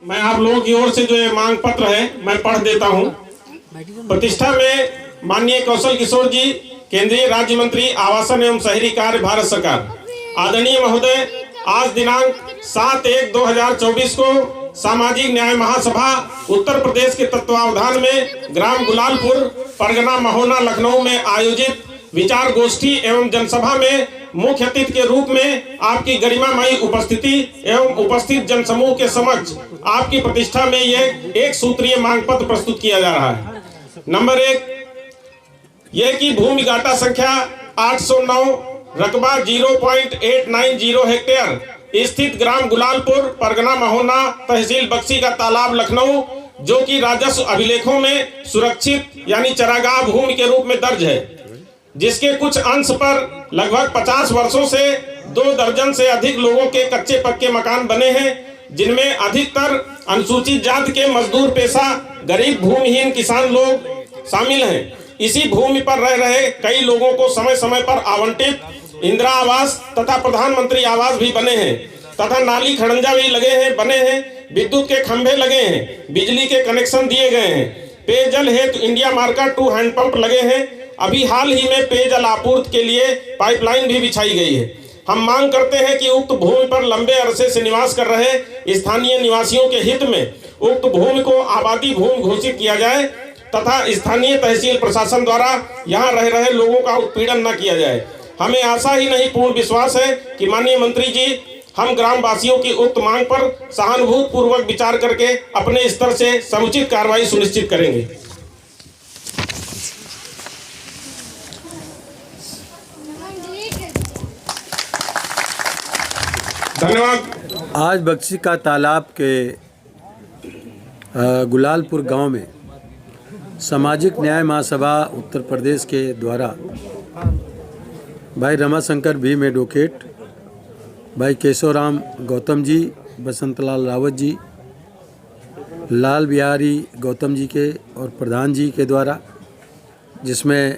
मैं आप लोगों की ओर से जो ये मांग पत्र है मैं पढ़ देता हूँ। प्रतिष्ठा में माननीय कौशल किशोर जी, केंद्रीय राज्य मंत्री आवासन एवं शहरी कार्य, भारत सरकार। आदरणीय महोदय, आज दिनांक 7/1/2024 को सामाजिक न्याय महासभा उत्तर प्रदेश के तत्वावधान में ग्राम गुलालपुर, परगना महोना, लखनऊ में आयोजित विचार गोष्ठी एवं जनसभा में मुख्य अतिथि के रूप में आपकी गरिमामयी उपस्थिति एवं उपस्थित जनसमूह के समक्ष आपकी प्रतिष्ठा में एक सूत्रीय मांग पत्र प्रस्तुत किया जा रहा है। नंबर 1, यह कि भूमि घाटा संख्या 809, रकबा 0.890 हेक्टेयर स्थित ग्राम गुलालपुर, परगना महोना, तहसील बक्सी का तालाब, लखनऊ, जो कि राजस्व अभिलेखों में सुरक्षित यानी चरागाह भूमि के रूप में दर्ज है, जिसके कुछ अंश पर लगभग 50 वर्षों से 2 दर्जन से अधिक लोगों के कच्चे पक्के मकान बने हैं, जिनमें अधिकतर अनुसूचित जाति के मजदूर पेशा गरीब भूमिहीन किसान लोग शामिल हैं। इसी भूमि पर रह रहे कई लोगों को समय समय पर आवंटित इंदिरा आवास तथा प्रधानमंत्री आवास भी बने हैं तथा नाली खड़ंजा भी बने हैं, विद्युत के खंभे लगे हैं, बिजली के कनेक्शन दिए गए हैं, पेयजल हेतु इंडिया मार्का 2 हैंडपंप लगे हैं। अभी हाल ही में पेयजल आपूर्ति के लिए पाइपलाइन भी बिछाई गई है। हम मांग करते हैं कि उक्त भूमि पर लंबे अरसे से निवास कर रहे स्थानीय निवासियों के हित में उक्त भूमि को आबादी भूमि घोषित किया जाए तथा स्थानीय तहसील प्रशासन द्वारा यहां रह रहे लोगों का उत्पीड़न न किया जाए। हमें आशा ही नहीं पूर्ण विश्वास है कि माननीय मंत्री जी हम ग्रामवासियों की उक्त मांग पर सहानुभूति पूर्वक विचार करके अपने स्तर से समुचित कार्रवाई सुनिश्चित करेंगे। धन्यवाद। आज बक्सी का तालाब के गुलालपुर गांव में सामाजिक न्याय महासभा उत्तर प्रदेश के द्वारा भाई रमाशंकर भीम एडवोकेट, भाई केशवराम गौतम जी, बसंतलाल रावत जी, लाल बिहारी गौतम जी के और प्रधान जी के द्वारा, जिसमें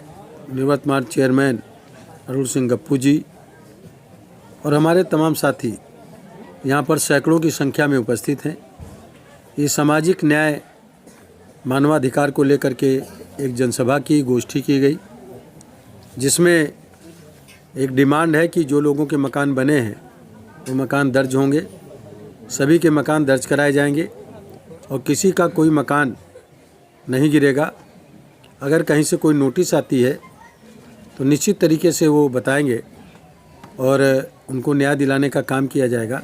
निवर्तमान चेयरमैन अरुण सिंह गप्पू जी और हमारे तमाम साथी यहाँ पर सैकड़ों की संख्या में उपस्थित हैं। ये सामाजिक न्याय मानवाधिकार को लेकर के एक जनसभा की गोष्ठी की गई, जिसमें एक डिमांड है कि जो लोगों के मकान बने हैं वो मकान दर्ज होंगे, सभी के मकान दर्ज कराए जाएंगे और किसी का कोई मकान नहीं गिरेगा। अगर कहीं से कोई नोटिस आती है तो निश्चित तरीके से वो बताएंगे और उनको न्याय दिलाने का काम किया जाएगा।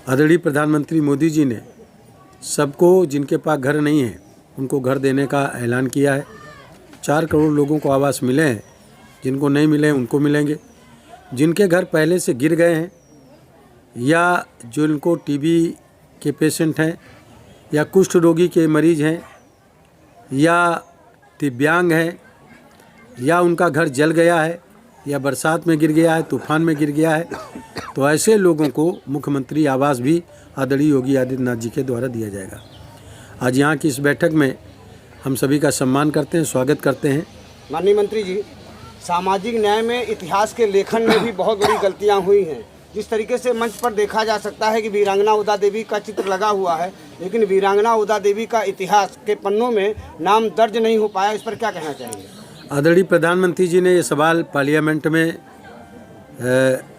आदरणीय प्रधानमंत्री मोदी जी ने सबको जिनके पास घर नहीं है उनको घर देने का ऐलान किया है। 4 करोड़ लोगों को आवास मिले हैं, जिनको नहीं मिले हैं उनको मिलेंगे। जिनके घर पहले से गिर गए हैं या जो इनको टीबी के पेशेंट हैं या कुष्ठ रोगी के मरीज़ हैं या दिव्यांग हैं या उनका घर जल गया है या बरसात में गिर गया है, तूफान में गिर गया है, तो ऐसे लोगों को मुख्यमंत्री आवास भी आदरणीय योगी आदित्यनाथ जी के द्वारा दिया जाएगा। आज यहाँ की इस बैठक में हम सभी का सम्मान करते हैं, स्वागत करते हैं। माननीय मंत्री जी, सामाजिक न्याय में इतिहास के लेखन में भी बहुत बड़ी गलतियाँ हुई हैं। जिस तरीके से मंच पर देखा जा सकता है कि वीरांगना उदा देवी का चित्र लगा हुआ है, लेकिन वीरांगना उदा देवी का इतिहास के पन्नों में नाम दर्ज नहीं हो पाया, इस पर क्या कहना चाहेंगे? आदरणीय प्रधानमंत्री जी ने ये सवाल पार्लियामेंट में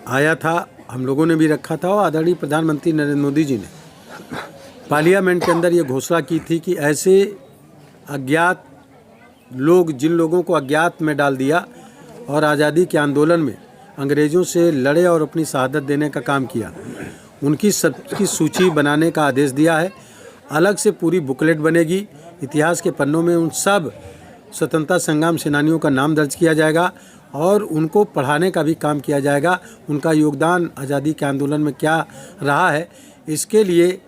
आया था, हम लोगों ने भी रखा था और आदरणीय प्रधानमंत्री नरेंद्र मोदी जी ने पार्लियामेंट के अंदर ये घोषणा की थी कि ऐसे अज्ञात लोग, जिन लोगों को अज्ञात में डाल दिया और आज़ादी के आंदोलन में अंग्रेज़ों से लड़े और अपनी शहादत देने का काम किया, उनकी सबकी सूची बनाने का आदेश दिया है। अलग से पूरी बुकलेट बनेगी, इतिहास के पन्नों में उन सब स्वतंत्रता संग्राम सेनानियों का नाम दर्ज किया जाएगा और उनको पढ़ाने का भी काम किया जाएगा। उनका योगदान आज़ादी के आंदोलन में क्या रहा है, इसके लिए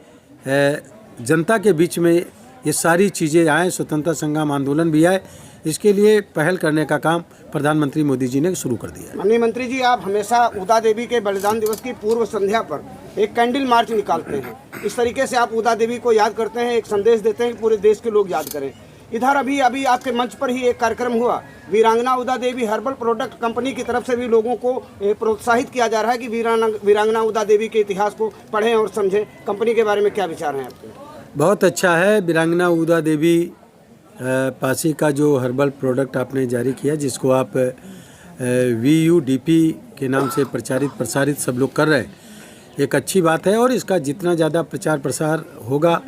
जनता के बीच में ये सारी चीज़ें आएँ, स्वतंत्रता संग्राम आंदोलन भी आए, इसके लिए पहल करने का काम प्रधानमंत्री मोदी जी ने शुरू कर दिया। माननीय मंत्री जी, आप हमेशा उदा देवी के बलिदान दिवस की पूर्व संध्या पर एक कैंडल मार्च निकालते हैं। इस तरीके से आप उदा देवी को याद करते हैं, एक संदेश देते हैं कि पूरे देश के लोग याद करें। इधर अभी अभी आपके मंच पर ही एक कार्यक्रम हुआ, वीरांगना उदा देवी हर्बल प्रोडक्ट कंपनी की तरफ से भी लोगों को प्रोत्साहित किया जा रहा है कि वीरांगना उदा देवी के इतिहास को पढ़ें और समझें। कंपनी के बारे में क्या विचार हैं आपके? बहुत अच्छा है। वीरांगना उदा देवी पासी का जो हर्बल प्रोडक्ट आपने जारी किया, जिसको आप VUDP के नाम से प्रचारित प्रसारित सब लोग कर रहे हैं, एक अच्छी बात है। और इसका जितना ज़्यादा प्रचार प्रसार होगा,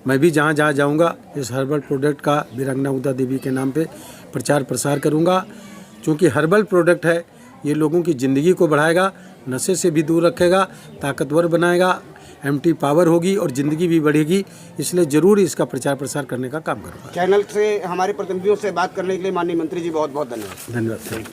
मैं भी जहाँ जहाँ जाऊँगा इस हर्बल प्रोडक्ट का वीरांगना उदा देवी के नाम पे प्रचार प्रसार करूँगा। क्योंकि हर्बल प्रोडक्ट है, ये लोगों की ज़िंदगी को बढ़ाएगा, नशे से भी दूर रखेगा, ताकतवर बनाएगा, एम्प्टी पावर होगी और ज़िंदगी भी बढ़ेगी। इसलिए ज़रूर इसका प्रचार प्रसार करने का काम करूँगा। चैनल से हमारे प्रतिनिधियों से बात करने के लिए माननीय मंत्री जी बहुत बहुत धन्यवाद। धन्यवाद।